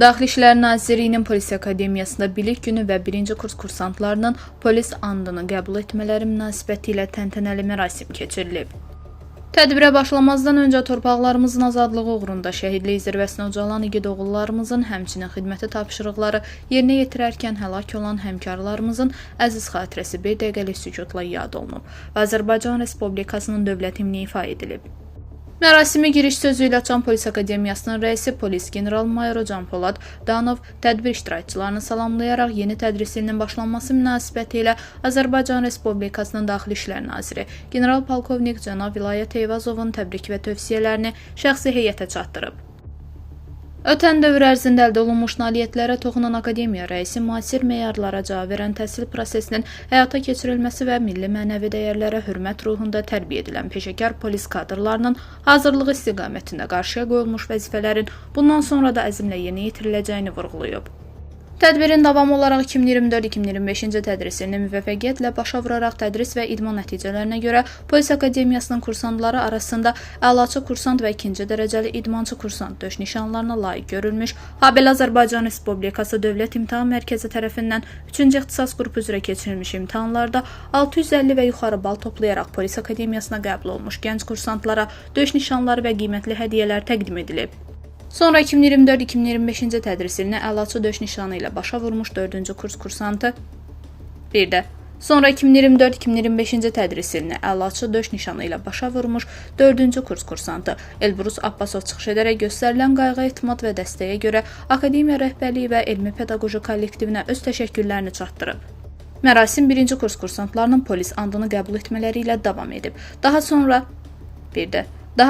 Daxili İşlər Nazirliyinin Polis Akademiyasında bilik günü və birinci kurs kursantlarının polis andını qəbul etmələri münasibətilə təntənəli mərasim keçirilib. Tədbirə başlamazdan öncə torpaqlarımızın azadlığı uğrunda şəhidlik zirvəsinə ucalan igid oğullarımızın, həmçinin xidməti tapşırıqları yerinə yetirərkən həlak olan həmkarlarımızın əziz xatirəsi bir dəqiqəlik sükutla yad olunub və Azərbaycan Respublikasının dövlət himni ifa edilib. Mərasimi giriş sözü ilə açan Polis Akademiyasının rəisi polis general-mayoru Can Polad Danov tədbir iştirakçılarını salamlayaraq yeni tədris ilinin başlanması münasibəti ilə Azərbaycan Respublikasının Daxili İşlər Naziri general-polkovnik cənab Vilayət Eyvazovun təbrik və tövsiyələrini şəxsi heyətə çatdırıb. Ötən dövr ərzində əldə olunmuş nailiyyətlərə toxunan Akademiya rəisi müasir meyarlara cavab verən təhsil prosesinin həyata keçirilməsi və milli mənəvi dəyərlərə hörmət ruhunda tərbiyə edilən peşəkar polis kadrlarının hazırlığı istiqamətində qarşıya qoyulmuş vəzifələrin bundan sonra da əzmlə yerinə yetiriləcəyini vurğulayıb. Tədbirin davamı olaraq 2024-2025-ci tədris ilini müvəffəqiyyətlə başa vuraraq tədris və idman nəticələrinə görə Polis Akademiyasının kursantları arasında əlaçı kursant və ikinci dərəcəli idmançı kursant döş nişanlarına layiq görülmüş, habelə Azərbaycan Respublikası Dövlət İmtahan Mərkəzi tərəfindən 3-cü ixtisas qrupu üzrə keçirilmiş imtahanlarda 650 və yuxarı bal toplayaraq Polis Akademiyasına qəbul olmuş gənc kursantlara döş nişanları və qiymətli hədiyyələr təqdim edilib. Sonra 2024-2025-ci tədris ilinə əlaçı döş nişanı ilə başa vurmuş 4-cü kurs kursantı, bir də sonra 2024-2025-ci tədris ilinə əlaçı döş nişanı ilə başa vurmuş 4-cü kurs kursantı Elbrus Abbasov çıxış edərək göstərilən qayğı, etimad və dəstəyə görə Akademiya rəhbərliyi və elmi pedaqoji kollektivinə öz təşəkkürlərini çatdırıb. Mərasim 1-ci kurs kursantlarının polis andını qəbul etmələri ilə davam edib. Daha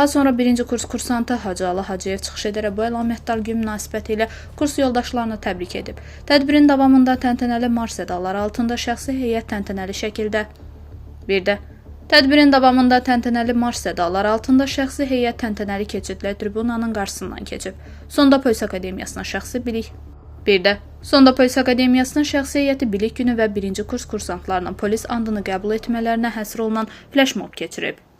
sonra 1-ci kurs kursantı Hacıalı Hacıyev çıxış edərək bu əlamətdar gün münasibəti ilə kurs yoldaşlarını təbrik edib. Tədbirin davamında təntənəli marş sədaları altında şəxsi heyət təntənəli şəkildə keçidlə tribunanın qarşısından keçib. Sonda Polis Akademiyasının şəxsi heyəti bilik günü və 1-ci kurs kursantlarının polis andını qəbul etmələrinə həsr olunan flash mob keçirib.